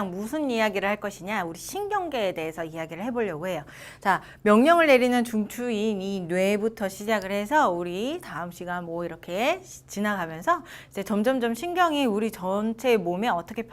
무슨 이야기를 할 것이냐, 우리 신경계에 대해서 이야기를 해보려고 해요. 자, 명령을 내리는 중추인 이 뇌부터 시작을 해서 우리 다음 시간 뭐 이렇게 지나가면서 이제 점점점 신경이 우리 전체 몸에 어떻게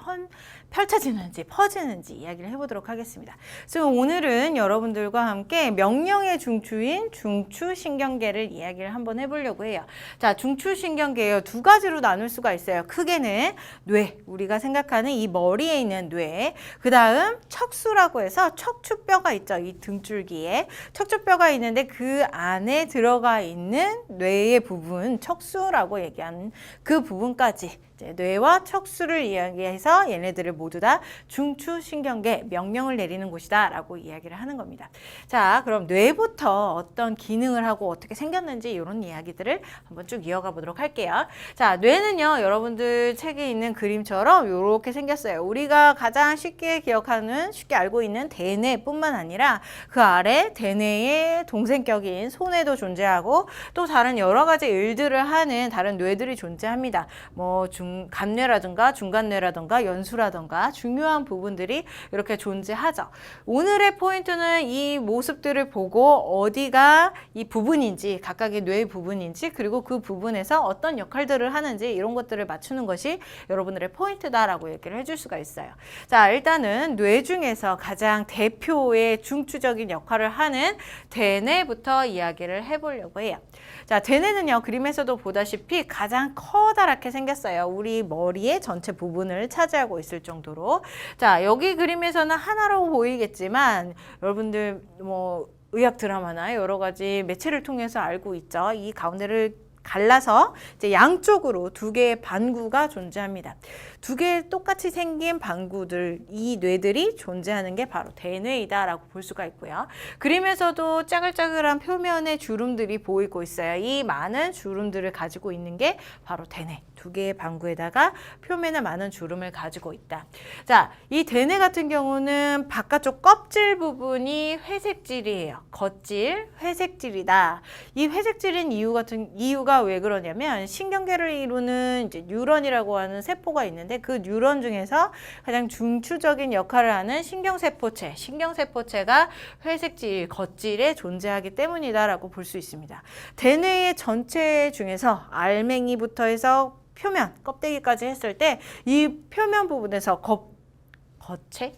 펼쳐지는지 퍼지는지 이야기를 해보도록 하겠습니다. 그래서 오늘은 여러분들과 함께 명령의 중추인 중추신경계를 이야기를 한번 해보려고 해요. 자, 중추신경계요, 두 가지로 나눌 수가 있어요. 크게는 뇌, 우리가 생각하는 이 머리에 있는 뇌, 그 다음 척수라고 해서 척추뼈가 있죠. 이 등줄기에 척추뼈가 있는데 그 안에 들어가 있는 뇌의 부분, 척수라고 얘기하는 그 부분까지 뇌와 척수를 이야기해서 얘네들을 모두 다 중추신경계, 명령을 내리는 곳이다 라고 이야기를 하는 겁니다. 자, 그럼 뇌부터 어떤 기능을 하고 어떻게 생겼는지 이런 이야기들을 한번 쭉 이어가 보도록 할게요. 자, 뇌는요, 여러분들 책에 있는 그림처럼 이렇게 생겼어요. 우리가 가장 쉽게 기억하는, 쉽게 알고 있는 대뇌뿐만 아니라 그 아래 대뇌의 동생격인 소뇌도 존재하고 또 다른 여러 가지 일들을 하는 다른 뇌들이 존재합니다. 뭐 간뇌라든가 중간뇌라든가 연수라든가 중요한 부분들이 이렇게 존재하죠. 오늘의 포인트는 이 모습들을 보고 어디가 이 부분인지, 각각의 뇌의 부분인지, 그리고 그 부분에서 어떤 역할들을 하는지 이런 것들을 맞추는 것이 여러분들의 포인트다라고 얘기를 해줄 수가 있어요. 자, 일단은 뇌 중에서 가장 대표의 중추적인 역할을 하는 대뇌부터 이야기를 해보려고 해요. 자, 대뇌는요, 그림에서도 보다시피 가장 커다랗게 생겼어요. 우리 머리의 전체 부분을 차지하고 있을 정도로. 자, 여기 그림에서는 하나로 보이겠지만 여러분들 뭐 의학 드라마나 여러 가지 매체를 통해서 알고 있죠. 이 가운데를 갈라서 이제 양쪽으로 두 개의 반구가 존재합니다. 두 개의 똑같이 생긴 반구들, 이 뇌들이 존재하는 게 바로 대뇌이다라고 볼 수가 있고요. 그림에서도 짜글짜글한 표면의 주름들이 보이고 있어요. 이 많은 주름들을 가지고 있는 게 바로 대뇌. 두 개의 반구에다가 표면에 많은 주름을 가지고 있다. 자, 이 대뇌 같은 경우는 바깥쪽 껍질 부분이 회색질이에요. 겉질, 회색질이다. 이 회색질인 이유가 왜 그러냐면 신경계를 이루는 이제 뉴런이라고 하는 세포가 있는데 그 뉴런 중에서 가장 중추적인 역할을 하는 신경세포체가 회색질, 겉질에 존재하기 때문이다라고 볼 수 있습니다. 대뇌의 전체 중에서 알맹이부터 해서 표면, 껍데기까지 했을 때 이 표면 부분에서 겉질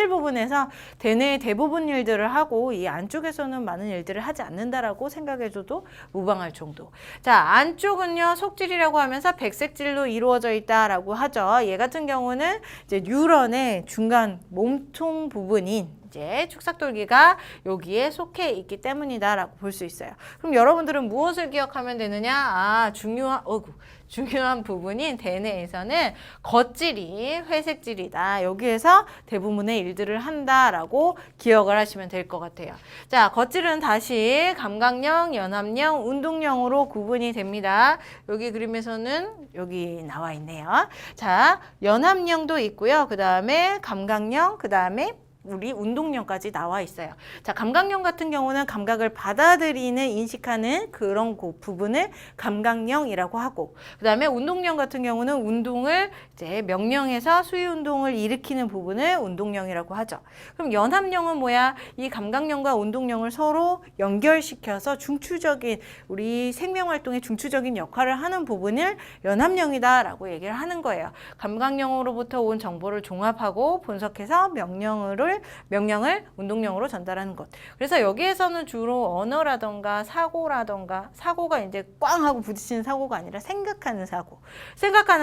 부분에서 대뇌의 대부분 일들을 하고 이 안쪽에서는 많은 일들을 하지 않는다라고 생각해줘도 무방할 정도. 자, 안쪽은요, 속질이라고 하면서 백색질로 이루어져 있다라고 하죠. 얘 같은 경우는 이제 뉴런의 중간 몸통 부분인 이제 축삭돌기가 여기에 속해 있기 때문이다라고 볼 수 있어요. 그럼 여러분들은 무엇을 기억하면 되느냐? 아, 중요한 부분인 대뇌에서는 겉질이 회색질이다. 여기에서 대부분의 일들을 한다라고 기억을 하시면 될 것 같아요. 자, 겉질은 다시 감각령, 연합령, 운동령으로 구분이 됩니다. 여기 그림에서는 여기 나와 있네요. 자, 연합령도 있고요. 그 다음에 감각령, 그 다음에 우리 운동령까지 나와 있어요. 자, 감각령 같은 경우는 감각을 받아들이는, 인식하는 그런 부분을 감각령이라고 하고, 그 다음에 운동령 같은 경우는 운동을 이제 명령해서 수위 운동을 일으키는 부분을 운동령이라고 하죠. 그럼 연합령은 뭐야? 이 감각령과 운동령을 서로 연결시켜서 중추적인, 우리 생명활동의 중추적인 역할을 하는 부분을 연합령이다라고 얘기를 하는 거예요. 감각령으로부터 온 정보를 종합하고 분석해서 명령을 운동령으로 전달하는 것. 그래서 여기에서는 주로 언어라던가 사고가 이제 꽝 하고 부딪히는 사고가 아니라 생각하는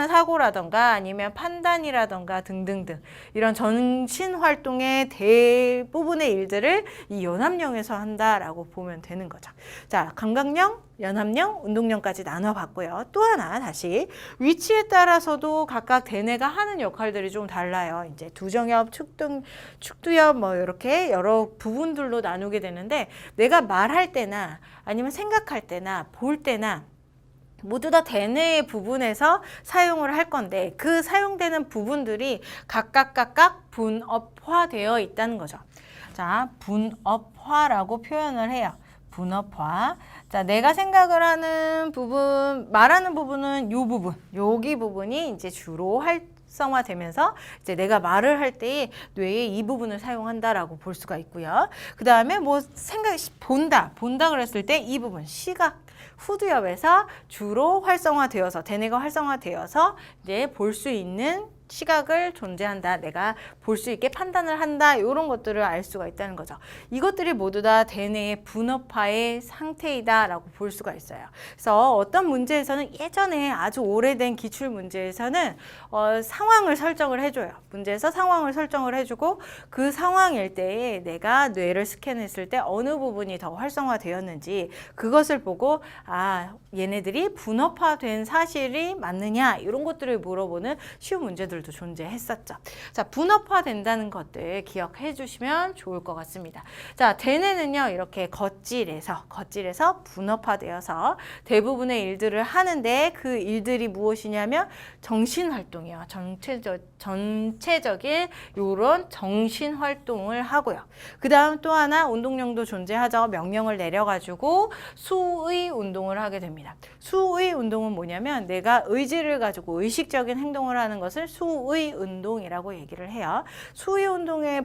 사고라던가 아니면 판단이라던가 등등등 이런 정신활동의 대부분의 일들을 이 연합령에서 한다라고 보면 되는 거죠. 자, 감각령, 연합령, 운동령까지 나눠봤고요. 또 하나 다시 위치에 따라서도 각각 대뇌가 하는 역할들이 좀 달라요. 이제 두정엽, 축두엽 뭐 이렇게 여러 부분들로 나누게 되는데 내가 말할 때나 아니면 생각할 때나 볼 때나 모두 다 대뇌의 부분에서 사용을 할 건데 그 사용되는 부분들이 각각 분업화되어 있다는 거죠. 자, 분업화라고 표현을 해요. 분업화. 자, 내가 생각을 하는 부분, 말하는 부분은 요 부분, 여기 부분이 이제 주로 활성화되면서 이제 내가 말을 할 때에 뇌의 이 부분을 사용한다라고 볼 수가 있고요. 그 다음에 뭐 본다 그랬을 때 이 부분 시각 후두엽에서 주로 활성화되어서 대뇌가 활성화되어서 이제 볼 수 있는 시각을 존재한다. 내가 볼 수 있게 판단을 한다. 이런 것들을 알 수가 있다는 거죠. 이것들이 모두 다 대뇌의 분업화의 상태이다라고 볼 수가 있어요. 그래서 어떤 문제에서는 예전에 아주 오래된 기출 문제에서는 상황을 설정을 해줘요. 문제에서 상황을 설정을 해주고 그 상황일 때에 내가 뇌를 스캔했을 때 어느 부분이 더 활성화되었는지 그것을 보고 아 얘네들이 분업화된 사실이 맞느냐 이런 것들을 물어보는 쉬운 문제들도 존재했었죠. 자, 분업화된다는 것들 기억해 주시면 좋을 것 같습니다. 자, 대뇌는요 이렇게 겉질에서 분업화되어서 대부분의 일들을 하는데 그 일들이 무엇이냐면 정신활동이요. 전체적인 요런 정신활동을 하고요. 그 다음 또 하나 운동량도 존재하죠. 명령을 내려가지고 수의 운동을 하게 됩니다. 수의 운동은 뭐냐면 내가 의지를 가지고 의식적인 행동을 하는 것을 수의 운동이라고 얘기를 해요. 수의 운동의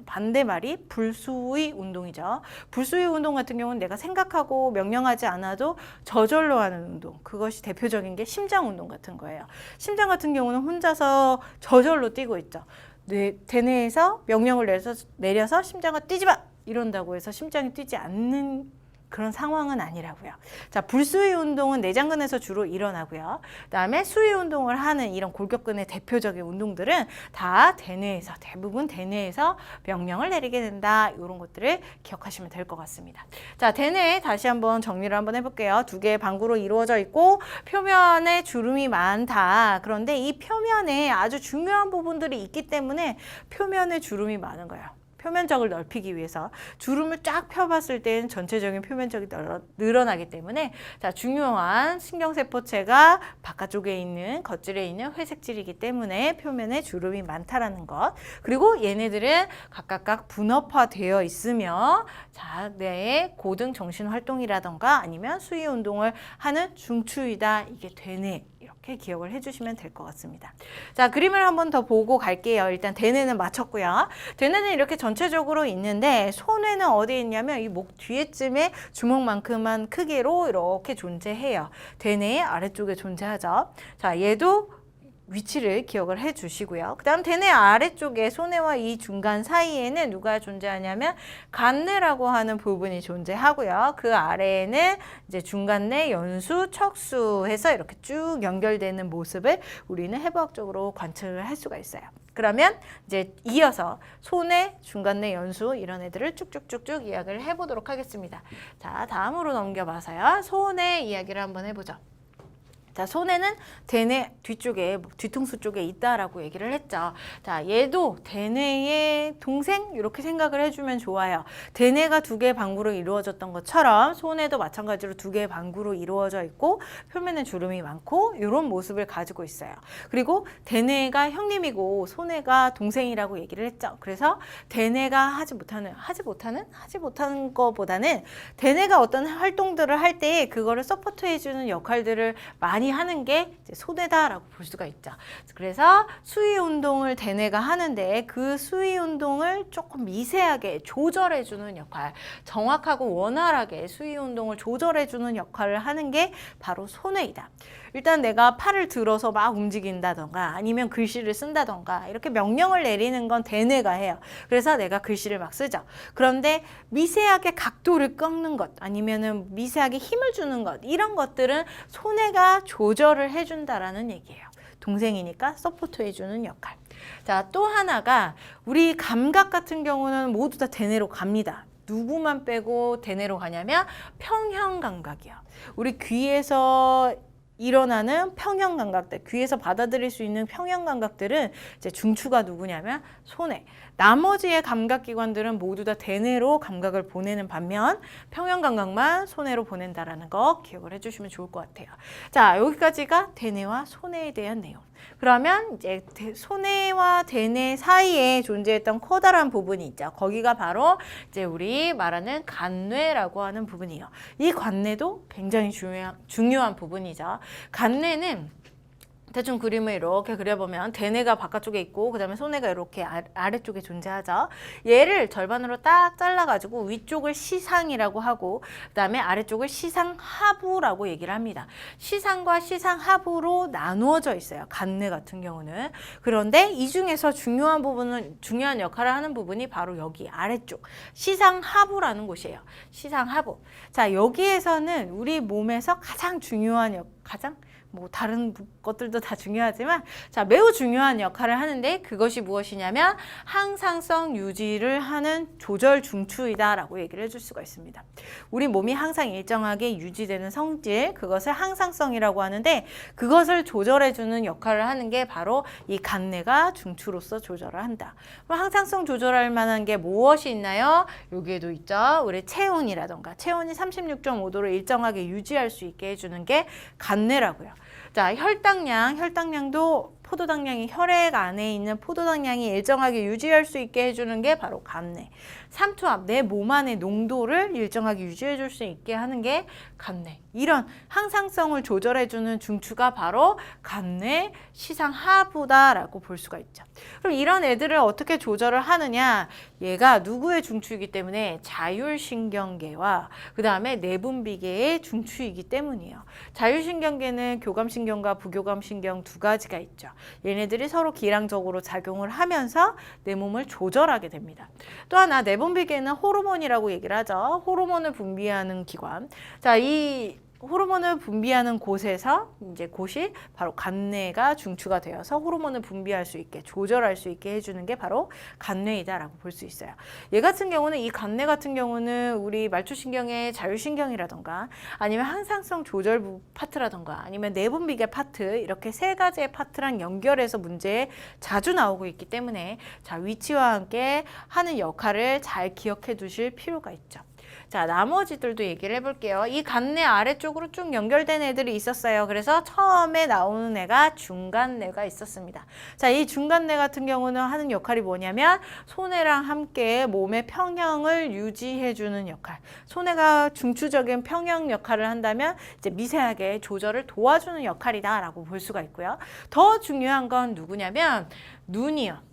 반대말이 불수의 운동이죠. 불수의 운동 같은 경우는 내가 생각하고 명령하지 않아도 저절로 하는 운동. 그것이 대표적인 게 심장 운동 같은 거예요. 심장 같은 경우는 혼자서 저절로 뛰고 있죠. 대뇌에서 명령을 내려서 심장아 뛰지 마! 이런다고 해서 심장이 뛰지 않는 그런 상황은 아니라고요. 자, 불수의 운동은 내장근에서 주로 일어나고요. 그다음에 수의 운동을 하는 이런 골격근의 대표적인 운동들은 다 대부분 대뇌에서 명령을 내리게 된다. 이런 것들을 기억하시면 될 것 같습니다. 자, 대뇌 다시 한번 정리를 한번 해볼게요. 두 개의 방구로 이루어져 있고 표면에 주름이 많다. 그런데 이 표면에 아주 중요한 부분들이 있기 때문에 표면에 주름이 많은 거예요. 표면적을 넓히기 위해서 주름을 쫙 펴봤을 때는 전체적인 표면적이 늘어나기 때문에 자 중요한 신경세포체가 바깥쪽에 있는 겉질에 있는 회색질이기 때문에 표면에 주름이 많다라는 것. 그리고 얘네들은 각각 분업화되어 있으며 자 뇌의 고등 정신활동이라던가 아니면 수의 운동을 하는 중추이다. 이게 대뇌. 이렇게 기억을 해주시면 될 것 같습니다. 자, 그림을 한번 더 보고 갈게요. 일단 대뇌는 마쳤고요. 대뇌는 이렇게 전체적으로 있는데 소뇌는 어디에 있냐면 이 목 뒤에쯤에 주먹만큼만 크기로 이렇게 존재해요. 대뇌의 아래쪽에 존재하죠. 자, 얘도 위치를 기억을 해 주시고요. 그 다음 대뇌 아래쪽에 소뇌와 이 중간 사이에는 누가 존재하냐면 간뇌라고 하는 부분이 존재하고요. 그 아래에는 이제 중간뇌, 연수, 척수 해서 이렇게 쭉 연결되는 모습을 우리는 해부학적으로 관측을 할 수가 있어요. 그러면 이제 이어서 소뇌, 중간뇌, 연수 이런 애들을 쭉쭉쭉쭉 이야기를 해보도록 하겠습니다. 자, 다음으로 넘겨봐서요. 소뇌 이야기를 한번 해보죠. 자, 소뇌는 대뇌 뒤쪽에, 뒤통수 쪽에 있다라고 얘기를 했죠. 자, 얘도 대뇌의 동생? 이렇게 생각을 해주면 좋아요. 대뇌가 두 개의 방구로 이루어졌던 것처럼 소뇌도 마찬가지로 두 개의 방구로 이루어져 있고 표면에 주름이 많고 이런 모습을 가지고 있어요. 그리고 대뇌가 형님이고 소뇌가 동생이라고 얘기를 했죠. 그래서 대뇌가 하지 못하는 것보다는 대뇌가 어떤 활동들을 할 때 그거를 서포트해주는 역할들을 많이 하는 게 이제 소뇌다라고 볼 수가 있죠. 그래서 수위 운동을 대뇌가 하는데 그 수위 운동을 조금 미세하게 조절해주는 역할, 정확하고 원활하게 수위 운동을 조절해주는 역할을 하는 게 바로 소뇌이다. 일단 내가 팔을 들어서 막 움직인다던가 아니면 글씨를 쓴다던가 이렇게 명령을 내리는 건 대뇌가 해요. 그래서 내가 글씨를 막 쓰죠. 그런데 미세하게 각도를 꺾는 것 아니면은 미세하게 힘을 주는 것 이런 것들은 소뇌가 조절을 해준다라는 얘기예요. 동생이니까 서포트 해주는 역할. 자, 또 하나가 우리 감각 같은 경우는 모두 다 대뇌로 갑니다. 누구만 빼고 대뇌로 가냐면 평형감각이요. 우리 귀에서 일어나는 평형감각들, 귀에서 받아들일 수 있는 평형감각들은 이제 중추가 누구냐면 소뇌. 나머지의 감각기관들은 모두 다 대뇌로 감각을 보내는 반면 평형감각만 소뇌로 보낸다라는 거 기억을 해주시면 좋을 것 같아요. 자, 여기까지가 대뇌와 소뇌에 대한 내용. 그러면 이제 소뇌와 대뇌 사이에 존재했던 커다란 부분이 있죠. 거기가 바로 이제 우리 말하는 간뇌라고 하는 부분이에요. 이 간뇌도 굉장히 중요한 부분이죠. 간뇌는 대충 그림을 이렇게 그려보면 대뇌가 바깥쪽에 있고 그 다음에 소뇌가 이렇게 아래쪽에 존재하죠. 얘를 절반으로 딱 잘라가지고 위쪽을 시상이라고 하고 그 다음에 아래쪽을 시상하부라고 얘기를 합니다. 시상과 시상하부로 나누어져 있어요. 간뇌 같은 경우는. 그런데 이 중에서 중요한 역할을 하는 부분이 바로 여기 아래쪽 시상하부라는 곳이에요. 시상하부. 자, 여기에서는 우리 몸에서 가장 중요한 뭐 다른 것들도 다 중요하지만 자, 매우 중요한 역할을 하는데 그것이 무엇이냐면 항상성 유지를 하는 조절 중추이다라고 얘기를 해줄 수가 있습니다. 우리 몸이 항상 일정하게 유지되는 성질, 그것을 항상성이라고 하는데 그것을 조절해주는 역할을 하는 게 바로 이 간뇌가 중추로서 조절을 한다. 그럼 항상성 조절할 만한 게 무엇이 있나요? 여기에도 있죠. 우리 체온이라던가 체온이 36.5도로 일정하게 유지할 수 있게 해주는 게 간뇌라고요. 자, 혈당량도 포도당량이 혈액 안에 있는 포도당량이 일정하게 유지할 수 있게 해주는 게 바로 간뇌. 삼투압, 내 몸 안의 농도를 일정하게 유지해 줄 수 있게 하는 게 간뇌. 이런 항상성을 조절해주는 중추가 바로 간뇌 시상하부다라고 볼 수가 있죠. 그럼 이런 애들을 어떻게 조절을 하느냐? 얘가 누구의 중추이기 때문에 자율신경계와 그 다음에 내분비계의 중추이기 때문이에요. 자율신경계는 교감신경과 부교감신경 두 가지가 있죠. 얘네들이 서로 기량적으로 작용을 하면서 내 몸을 조절하게 됩니다. 또 하나 내분비계는 호르몬이라고 얘기를 하죠. 호르몬을 분비하는 기관. 자, 이 호르몬을 분비하는 곳이 바로 간뇌가 중추가 되어서 호르몬을 분비할 수 있게 조절할 수 있게 해주는 게 바로 간뇌이다라고 볼 수 있어요. 얘 같은 경우는 이 간뇌 같은 경우는 우리 말초신경의 자율신경이라던가 아니면 항상성 조절부 파트라던가 아니면 내분비계 파트 이렇게 세 가지의 파트랑 연결해서 문제에 자주 나오고 있기 때문에 자, 위치와 함께 하는 역할을 잘 기억해 두실 필요가 있죠. 자, 나머지들도 얘기를 해볼게요. 이 간뇌 아래쪽으로 쭉 연결된 애들이 있었어요. 그래서 처음에 나오는 애가 중간뇌가 있었습니다. 자, 이 중간뇌 같은 경우는 하는 역할이 뭐냐면 소뇌랑 함께 몸의 평형을 유지해주는 역할. 소뇌가 중추적인 평형 역할을 한다면 이제 미세하게 조절을 도와주는 역할이다라고 볼 수가 있고요. 더 중요한 건 누구냐면 눈이요.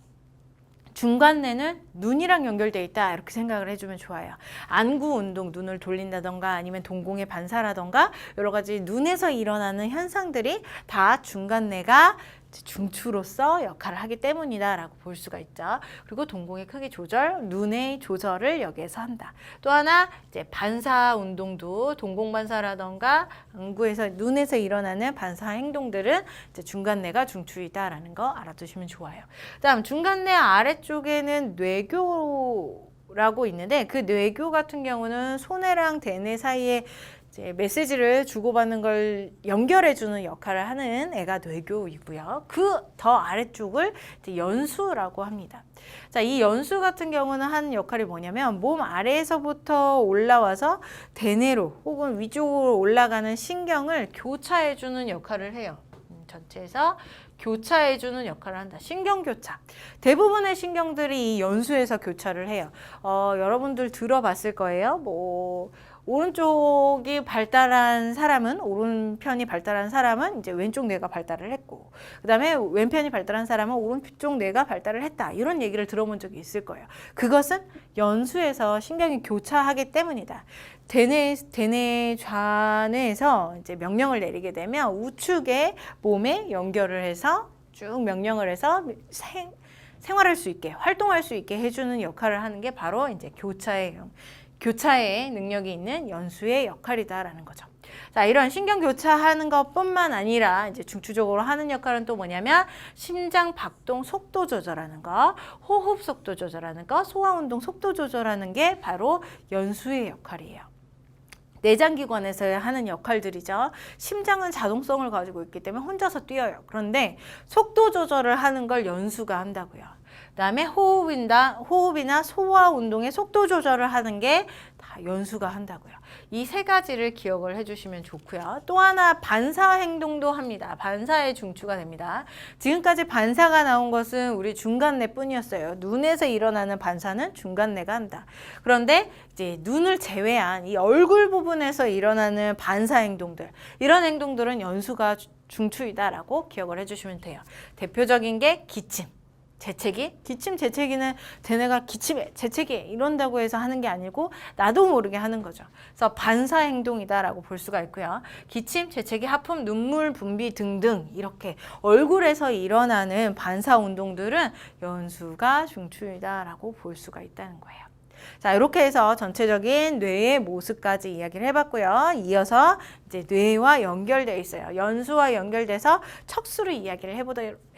중간뇌는 눈이랑 연결되어 있다 이렇게 생각을 해주면 좋아요. 안구 운동, 눈을 돌린다던가 아니면 동공의 반사라던가 여러 가지 눈에서 일어나는 현상들이 다 중간뇌가 중추로서 역할을 하기 때문이다 라고 볼 수가 있죠. 그리고 동공의 크기 조절, 눈의 조절을 여기에서 한다. 또 하나 이제 반사 운동도 동공 반사라던가 안구에서 눈에서 일어나는 반사 행동들은 이제 중간뇌가 중추이다라는 거 알아두시면 좋아요. 다음 중간뇌 아래쪽에는 뇌교라고 있는데 그 뇌교 같은 경우는 소뇌랑 대뇌 사이에 이제 메시지를 주고받는 걸 연결해주는 역할을 하는 애가 뇌교이고요. 그 더 아래쪽을 이제 연수라고 합니다. 자, 이 연수 같은 경우는 하는 역할이 뭐냐면 몸 아래에서부터 올라와서 대뇌로 혹은 위쪽으로 올라가는 신경을 교차해주는 역할을 해요. 전체에서 교차해주는 역할을 한다. 신경교차. 대부분의 신경들이 이 연수에서 교차를 해요. 여러분들 들어봤을 거예요. 오른쪽이 발달한 사람은 오른편이 발달한 사람은 이제 왼쪽 뇌가 발달을 했고 그다음에 왼편이 발달한 사람은 오른쪽 뇌가 발달을 했다. 이런 얘기를 들어본 적이 있을 거예요. 그것은 연수에서 신경이 교차하기 때문이다. 대뇌 좌뇌에서 이제 명령을 내리게 되면 우측의 몸에 연결을 해서 쭉 명령을 해서 생활할 수 있게 활동할 수 있게 해주는 역할을 하는 게 바로 이제 교차의 능력이 있는 연수의 역할이다라는 거죠. 자, 이런 신경 교차하는 것뿐만 아니라 이제 중추적으로 하는 역할은 또 뭐냐면 심장 박동 속도 조절하는 거, 호흡 속도 조절하는 거, 소화 운동 속도 조절하는 게 바로 연수의 역할이에요. 내장기관에서 하는 역할들이죠. 심장은 자동성을 가지고 있기 때문에 혼자서 뛰어요. 그런데 속도 조절을 하는 걸 연수가 한다고요. 그 다음에 호흡이나 소화 운동의 속도 조절을 하는 게 다 연수가 한다고요. 이 세 가지를 기억을 해주시면 좋고요. 또 하나 반사 행동도 합니다. 반사의 중추가 됩니다. 지금까지 반사가 나온 것은 우리 중간내 뿐이었어요. 눈에서 일어나는 반사는 중간내가 한다. 그런데 이제 눈을 제외한 이 얼굴 부분에서 일어나는 반사 행동들, 이런 행동들은 연수가 중추이다라고 기억을 해주시면 돼요. 대표적인 게 기침. 재채기? 기침, 재채기는 대뇌가 기침해, 재채기해 이런다고 해서 하는 게 아니고 나도 모르게 하는 거죠. 그래서 반사 행동이다라고 볼 수가 있고요. 기침, 재채기, 하품, 눈물 분비 등등 이렇게 얼굴에서 일어나는 반사 운동들은 연수가 중추이다라고 볼 수가 있다는 거예요. 자, 이렇게 해서 전체적인 뇌의 모습까지 이야기를 해봤고요. 이어서 이제 뇌와 연결되어 있어요. 연수와 연결돼서 척수를 이야기를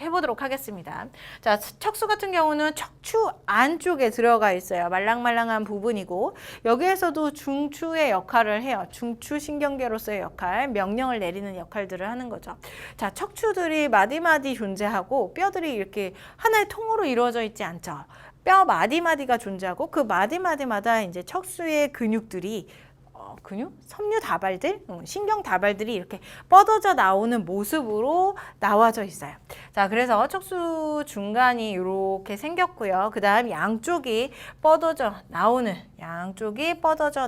해보도록 하겠습니다. 자, 척수 같은 경우는 척추 안쪽에 들어가 있어요. 말랑말랑한 부분이고 여기에서도 중추의 역할을 해요. 중추신경계로서의 역할, 명령을 내리는 역할들을 하는 거죠. 자, 척추들이 마디마디 존재하고 뼈들이 이렇게 하나의 통으로 이루어져 있지 않죠. 뼈 마디마디가 존재하고 그 마디마디마다 이제 척수의 근육들이 섬유 다발들, 신경 다발들이 이렇게 뻗어져 나오는 모습으로 나와져 있어요. 자, 그래서 척수 중간이 이렇게 생겼고요. 그 다음 양쪽이 뻗어져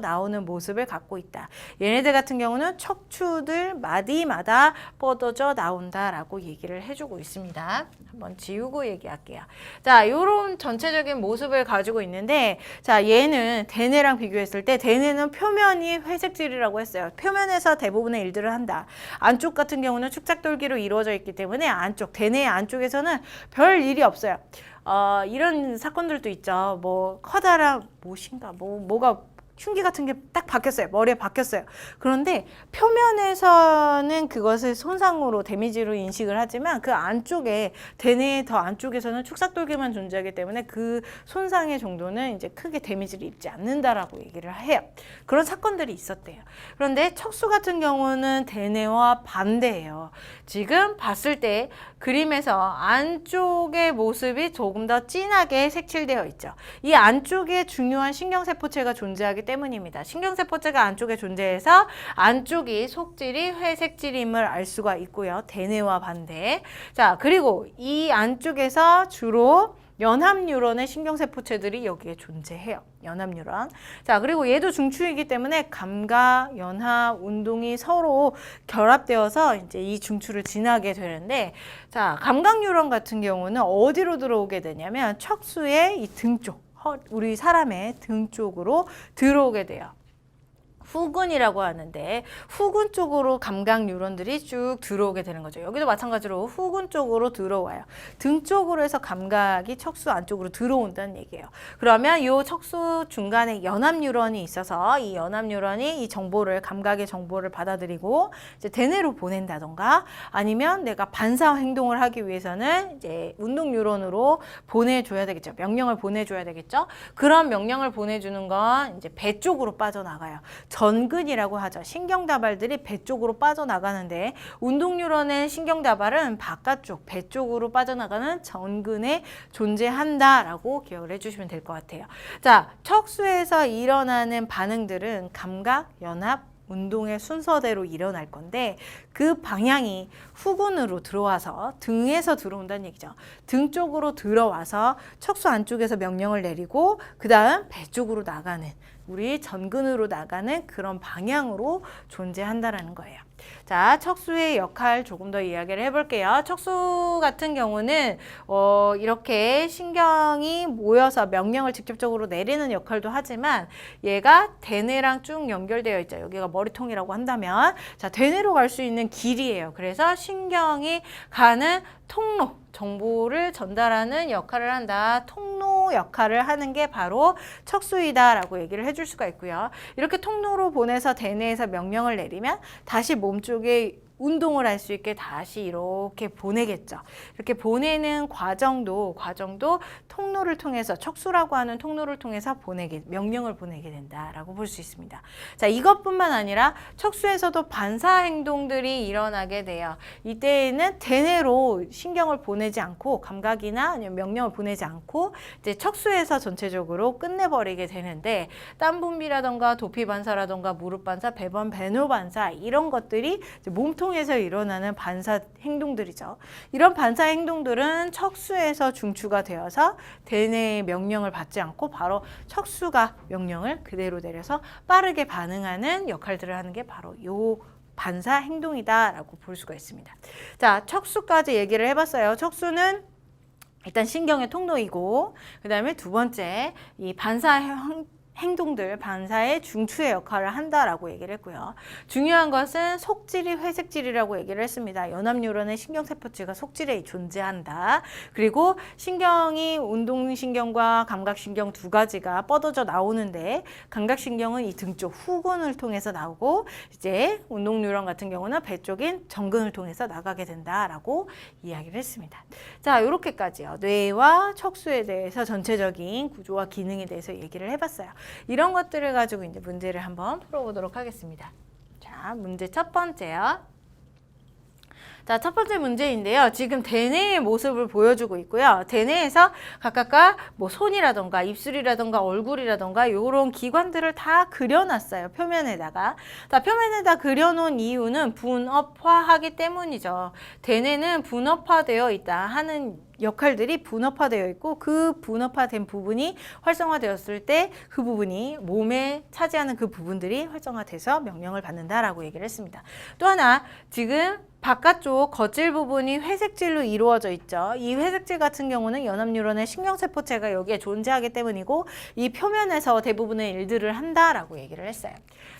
나오는 모습을 갖고 있다. 얘네들 같은 경우는 척추들 마디마다 뻗어져 나온다라고 얘기를 해주고 있습니다. 한번 지우고 얘기할게요. 자, 이런 전체적인 모습을 가지고 있는데, 자, 얘는 대뇌랑 비교했을 때 대뇌는 표면이 회색질이라고 했어요. 표면에서 대부분의 일들을 한다. 안쪽 같은 경우는 축작돌기로 이루어져 있기 때문에 대뇌 안쪽에서는 별 일이 없어요. 이런 사건들도 있죠. 뭐 커다란 뭐가 흉기 같은 게 딱 박혔어요. 머리에 박혔어요. 그런데 표면에서는 그것을 손상으로 데미지로 인식을 하지만 그 안쪽에 대뇌의 더 안쪽에서는 축삭돌기만 존재하기 때문에 그 손상의 정도는 이제 크게 데미지를 입지 않는다라고 얘기를 해요. 그런 사건들이 있었대요. 그런데 척수 같은 경우는 대뇌와 반대예요. 지금 봤을 때 그림에서 안쪽의 모습이 조금 더 진하게 색칠되어 있죠. 이 안쪽에 중요한 신경세포체가 존재하기 때문입니다. 신경세포체가 안쪽에 존재해서 안쪽이 속질이 회색질임을 알 수가 있고요. 대뇌와 반대. 자, 그리고 이 안쪽에서 주로 연합뉴런의 신경세포체들이 여기에 존재해요. 연합뉴런. 자, 그리고 얘도 중추이기 때문에 감각, 연합, 운동이 서로 결합되어서 이제 이 중추를 지나게 되는데, 자, 감각뉴런 같은 경우는 어디로 들어오게 되냐면 척수의 이 등 쪽, 우리 사람의 등 쪽으로 들어오게 돼요. 후근이라고 하는데 후근 쪽으로 감각 뉴런들이 쭉 들어오게 되는 거죠. 여기도 마찬가지로 후근 쪽으로 들어와요. 등 쪽으로 해서 감각이 척수 안쪽으로 들어온다는 얘기예요. 그러면 이 척수 중간에 연합 뉴런이 있어서 이 연합 뉴런이 이 정보를, 감각의 정보를 받아들이고 이제 대뇌로 보낸다던가 아니면 내가 반사 행동을 하기 위해서는 이제 운동 뉴런으로 보내줘야 되겠죠. 명령을 보내줘야 되겠죠. 그런 명령을 보내주는 건 이제 배 쪽으로 빠져나가요. 전근이라고 하죠. 신경다발들이 배 쪽으로 빠져나가는데 운동뉴런의 신경다발은 바깥쪽, 배 쪽으로 빠져나가는 전근에 존재한다라고 기억을 해주시면 될 것 같아요. 자, 척수에서 일어나는 반응들은 감각, 연합, 운동의 순서대로 일어날 건데 그 방향이 후근으로 들어와서 등에서 들어온다는 얘기죠. 등 쪽으로 들어와서 척수 안쪽에서 명령을 내리고 그 다음 배 쪽으로 나가는, 우리 전근으로 나가는 그런 방향으로 존재한다라는 거예요. 자, 척수의 역할 조금 더 이야기를 해볼게요. 척수 같은 경우는 이렇게 신경이 모여서 명령을 직접적으로 내리는 역할도 하지만 얘가 대뇌랑 쭉 연결되어 있죠. 여기가 머리통이라고 한다면 자, 대뇌로 갈 수 있는 길이에요. 그래서 신경이 가는 통로, 정보를 전달하는 역할을 한다. 통로 역할을 하는 게 바로 척수이다라고 얘기를 해줄 수가 있고요. 이렇게 통로로 보내서 대뇌에서 명령을 내리면 다시 몸쪽에 운동을 할 수 있게 다시 이렇게 보내겠죠. 이렇게 보내는 과정도 통로를 통해서 척수라고 하는 통로를 통해서 명령을 보내게 된다라고 볼 수 있습니다. 자, 이것뿐만 아니라 척수에서도 반사 행동들이 일어나게 돼요. 이때에는 대뇌로 신경을 보내지 않고 감각이나 아니면 명령을 보내지 않고 이제 척수에서 전체적으로 끝내버리게 되는데 땀 분비라던가 도피 반사라던가 무릎 반사, 배변 배뇨 반사 이런 것들이 이제 몸통에서 일어나는 반사 행동들이죠. 이런 반사 행동들은 척수에서 중추가 되어서 대뇌의 명령을 받지 않고 바로 척수가 명령을 그대로 내려서 빠르게 반응하는 역할들을 하는 게 바로 요 반사 행동이다라고 볼 수가 있습니다. 자, 척수까지 얘기를 해봤어요. 척수는 일단 신경의 통로이고 그 다음에 두 번째 이 반사 행동들, 반사의 중추의 역할을 한다라고 얘기를 했고요. 중요한 것은 속질이 회색질이라고 얘기를 했습니다. 연합뉴런의 신경세포체가 속질에 존재한다. 그리고 신경이 운동신경과 감각신경 두 가지가 뻗어져 나오는데 감각신경은 이 등 쪽 후근을 통해서 나오고 이제 운동뉴런 같은 경우는 배 쪽인 정근을 통해서 나가게 된다라고 이야기를 했습니다. 자, 이렇게까지요. 뇌와 척수에 대해서 전체적인 구조와 기능에 대해서 얘기를 해봤어요. 이런 것들을 가지고 이제 문제를 한번 풀어보도록 하겠습니다. 자, 문제 첫 번째요. 자, 첫 번째 문제인데요. 지금 대뇌의 모습을 보여주고 있고요. 대뇌에서 각각가 뭐 손이라던가 입술이라던가 얼굴이라던가 이런 기관들을 다 그려놨어요. 표면에다가. 자, 표면에다 그려놓은 이유는 분업화하기 때문이죠. 대뇌는 분업화되어 있다 하는 역할들이 분업화되어 있고 그 분업화된 부분이 활성화되었을 때 그 부분이 몸에 차지하는 그 부분들이 활성화돼서 명령을 받는다라고 얘기를 했습니다. 또 하나 지금 바깥쪽 겉질 부분이 회색질로 이루어져 있죠. 이 회색질 같은 경우는 연합뉴런의 신경세포체가 여기에 존재하기 때문이고 이 표면에서 대부분의 일들을 한다라고 얘기를 했어요.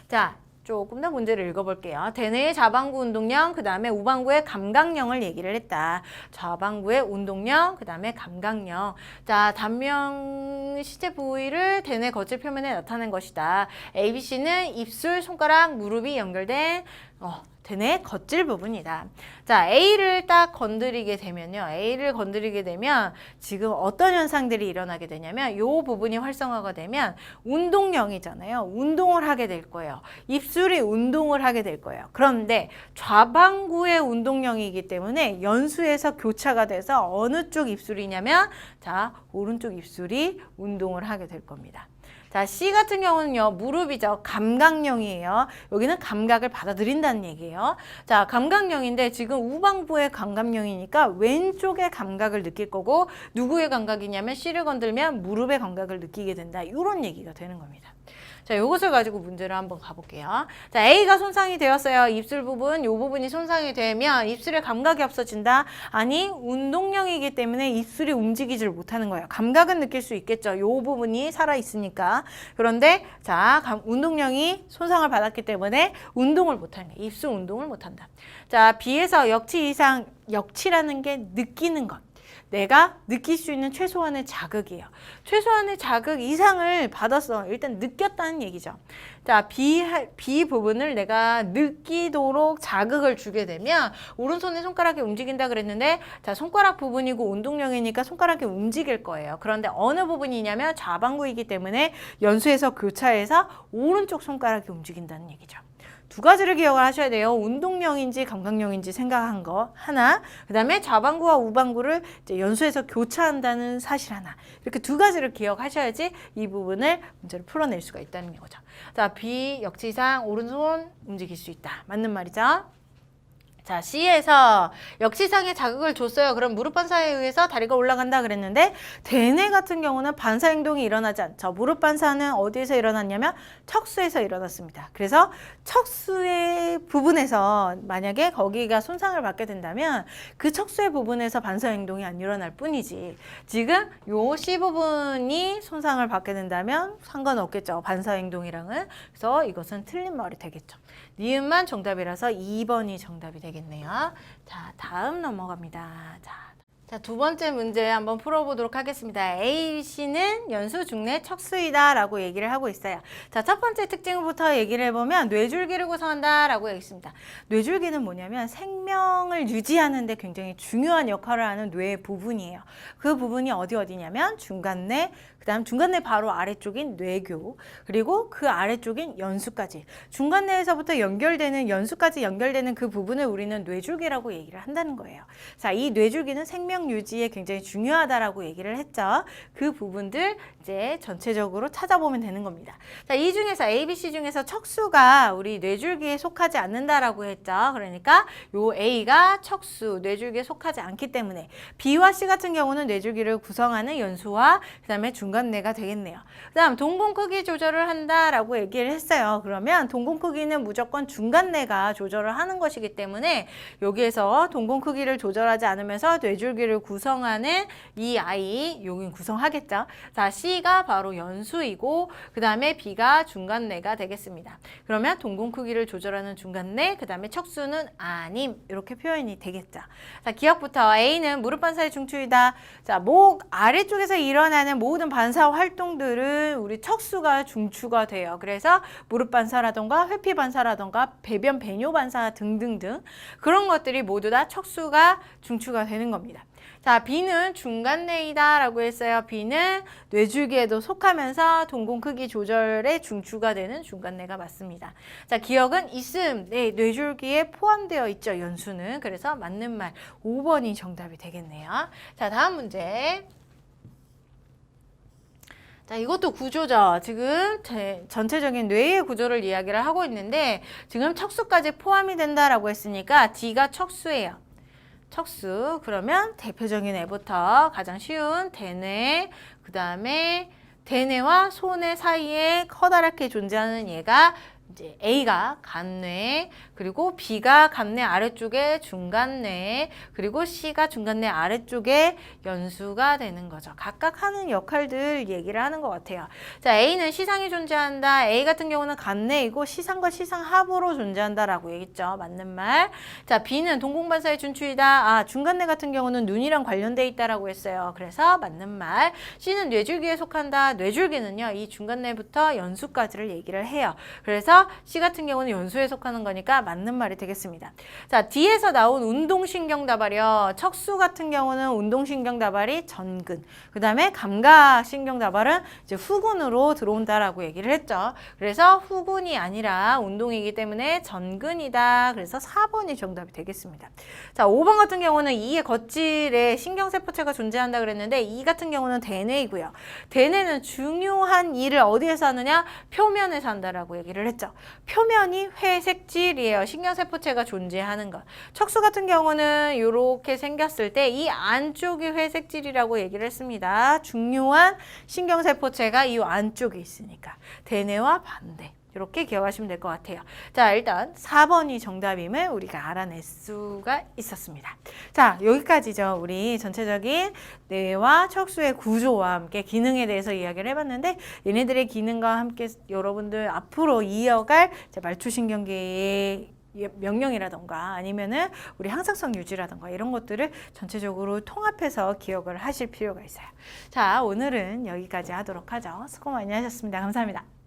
자, 조금 더 문제를 읽어볼게요. 대뇌의 좌방구 운동령, 그 다음에 우방구의 감각령을 얘기를 했다. 좌방구의 운동령, 그 다음에 감각령. 자, 단면 시체 부위를 대뇌 겉질 표면에 나타낸 것이다. ABC는 입술, 손가락, 무릎이 연결된 대뇌 겉질 부분이다. 자, A를 딱 건드리게 되면요. A를 건드리게 되면 지금 어떤 현상들이 일어나게 되냐면 이 부분이 활성화가 되면 운동령이잖아요. 운동을 하게 될 거예요. 입술이 운동을 하게 될 거예요. 그런데 좌방구의 운동령이기 때문에 연수에서 교차가 돼서 어느 쪽 입술이냐면 자, 오른쪽 입술이 운동을 하게 될 겁니다. 자, C 같은 경우는요, 무릎이죠. 감각령이에요. 여기는 감각을 받아들인다는 얘기예요. 자, 감각령인데 지금 우방부의 감각령이니까 왼쪽의 감각을 느낄 거고 누구의 감각이냐면 C를 건들면 무릎의 감각을 느끼게 된다. 이런 얘기가 되는 겁니다. 자, 이것을 가지고 문제를 한번 가볼게요. 자, A가 손상이 되었어요. 입술 부분, 이 부분이 손상이 되면 입술에 감각이 없어진다. 아니, 운동령이기 때문에 입술이 움직이질 못하는 거예요. 감각은 느낄 수 있겠죠. 이 부분이 살아있으니까. 그런데 자, 운동령이 손상을 받았기 때문에 운동을 못하는 거예요. 입술 운동을 못한다. 자, B에서 역치 이상, 역치라는 게 느끼는 것. 내가 느낄 수 있는 최소한의 자극이에요. 최소한의 자극 이상을 받았어. 일단 느꼈다는 얘기죠. 자, B 부분을 내가 느끼도록 자극을 주게 되면 오른손에 손가락이 움직인다 그랬는데 자, 손가락 부분이고 운동령이니까 손가락이 움직일 거예요. 그런데 어느 부분이냐면 좌방구이기 때문에 연수에서 교차해서 오른쪽 손가락이 움직인다는 얘기죠. 두 가지를 기억을 하셔야 돼요. 운동령인지 감각령인지 생각한 거 하나, 그 다음에 좌방구와 우방구를 이제 연수해서 교차한다는 사실 하나. 이렇게 두 가지를 기억하셔야지 이 부분을 문제를 풀어낼 수가 있다는 거죠. 자, B 역치상 오른손 움직일 수 있다. 맞는 말이죠. 자, C에서 역치상에 자극을 줬어요. 그럼 무릎 반사에 의해서 다리가 올라간다 그랬는데 대뇌 같은 경우는 반사 행동이 일어나지 않죠. 무릎 반사는 어디에서 일어났냐면 척수에서 일어났습니다. 그래서 척수의 부분에서 만약에 거기가 손상을 받게 된다면 그 척수의 부분에서 반사 행동이 안 일어날 뿐이지 지금 요 C 부분이 손상을 받게 된다면 상관없겠죠. 반사 행동이랑은. 그래서 이것은 틀린 말이 되겠죠. 니은만 정답이라서 2번이 정답이 되겠네요. 자, 다음 넘어갑니다. 자, 자, 두 번째 문제 한번 풀어보도록 하겠습니다. A, C는 연수, 중내, 척수이다 라고 얘기를 하고 있어요. 자, 첫 번째 특징부터 얘기를 해보면 뇌줄기를 구성한다 라고 얘기했습니다. 뇌줄기는 뭐냐면 생명을 유지하는 데 굉장히 중요한 역할을 하는 뇌의 부분이에요. 그 부분이 어디냐면 중간내, 그 다음 중간내 바로 아래쪽인 뇌교, 그리고 그 아래쪽인 연수까지, 중간내에서부터 연수까지 연결되는 그 부분을 우리는 뇌줄기라고 얘기를 한다는 거예요. 자, 이 뇌줄기는 생명 유지에 굉장히 중요하다라고 얘기를 했죠. 그 부분들 이제 전체적으로 찾아보면 되는 겁니다. 자, 이 중에서 A, B, C 중에서 척수가 우리 뇌줄기에 속하지 않는다라고 했죠. 그러니까 요 A가 척수, 뇌줄기에 속하지 않기 때문에 B와 C 같은 경우는 뇌줄기를 구성하는 연수와 그 다음에 중간내가 되겠네요. 그 다음 동공 크기 조절을 한다라고 얘기를 했어요. 그러면 동공 크기는 무조건 중간내가 조절을 하는 것이기 때문에 여기에서 동공 크기를 조절하지 않으면서 뇌줄기를 구성하는 이 아이, 여긴 구성하겠죠. 자, C가 바로 연수이고 그 다음에 B가 중간내가 되겠습니다. 그러면 동공 크기를 조절하는 중간내, 그 다음에 척수는 아님, 이렇게 표현이 되겠죠. 자, 기억부터 A는 무릎 반사의 중추이다. 자, 목 아래쪽에서 일어나는 모든 반사 활동들은 우리 척수가 중추가 돼요. 그래서 무릎 반사라던가 회피 반사라던가 배변 배뇨 반사 등등등 그런 것들이 모두 다 척수가 중추가 되는 겁니다. 자, B는 중간내이다 라고 했어요. B는 뇌줄기에도 속하면서 동공 크기 조절의 중추가 되는 중간내가 맞습니다. 자, 기억은 있음. 네, 뇌줄기에 포함되어 있죠. 연수는. 그래서 맞는 말 5번이 정답이 되겠네요. 자, 다음 문제. 자, 이것도 구조죠. 지금 전체적인 뇌의 구조를 이야기를 하고 있는데 지금 척수까지 포함이 된다라고 했으니까 D가 척수예요. 척수. 그러면 대표적인 애부터 가장 쉬운 대뇌, 그 다음에 대뇌와 소뇌 사이에 커다랗게 존재하는 얘가 이제 A가 간뇌, 그리고 B가 간뇌 아래쪽에 중간뇌, 그리고 C가 중간뇌 아래쪽에 연수가 되는 거죠. 각각 하는 역할들 얘기를 하는 것 같아요. 자, A는 시상이 존재한다. A 같은 경우는 간뇌이고 시상과 시상합으로 존재한다라고 얘기했죠. 맞는 말. 자, B는 동공반사의 중추이다. 아, 중간뇌 같은 경우는 눈이랑 관련돼 있다라고 했어요. 그래서 맞는 말. C는 뇌줄기에 속한다. 뇌줄기는요, 이 중간뇌부터 연수까지를 얘기를 해요. 그래서 C 같은 경우는 연수에 속하는 거니까 맞는 말이 되겠습니다. 자, D에서 나온 운동신경다발이요. 척수 같은 경우는 운동신경다발이 전근, 그 다음에 감각신경다발은 이제 후근으로 들어온다라고 얘기를 했죠. 그래서 후근이 아니라 운동이기 때문에 전근이다. 그래서 4번이 정답이 되겠습니다. 자, 5번 같은 경우는 이의 겉질에 신경세포체가 존재한다 그랬는데 이 같은 경우는 대뇌이고요. 대뇌는 중요한 일을 어디에서 하느냐? 표면에서 한다라고 얘기를 했죠. 표면이 회색질이에요. 신경세포체가 존재하는 것. 척수 같은 경우는 이렇게 생겼을 때 이 안쪽이 회색질이라고 얘기를 했습니다. 중요한 신경세포체가 이 안쪽에 있으니까. 대뇌와 반대. 이렇게 기억하시면 될 것 같아요. 자, 일단 4번이 정답임을 우리가 알아낼 수가 있었습니다. 자, 여기까지죠. 우리 전체적인 뇌와 척수의 구조와 함께 기능에 대해서 이야기를 해봤는데 얘네들의 기능과 함께 여러분들 앞으로 이어갈 말초신경계의 명령이라던가 아니면은 우리 항상성 유지라던가 이런 것들을 전체적으로 통합해서 기억을 하실 필요가 있어요. 자, 오늘은 여기까지 하도록 하죠. 수고 많이 하셨습니다. 감사합니다.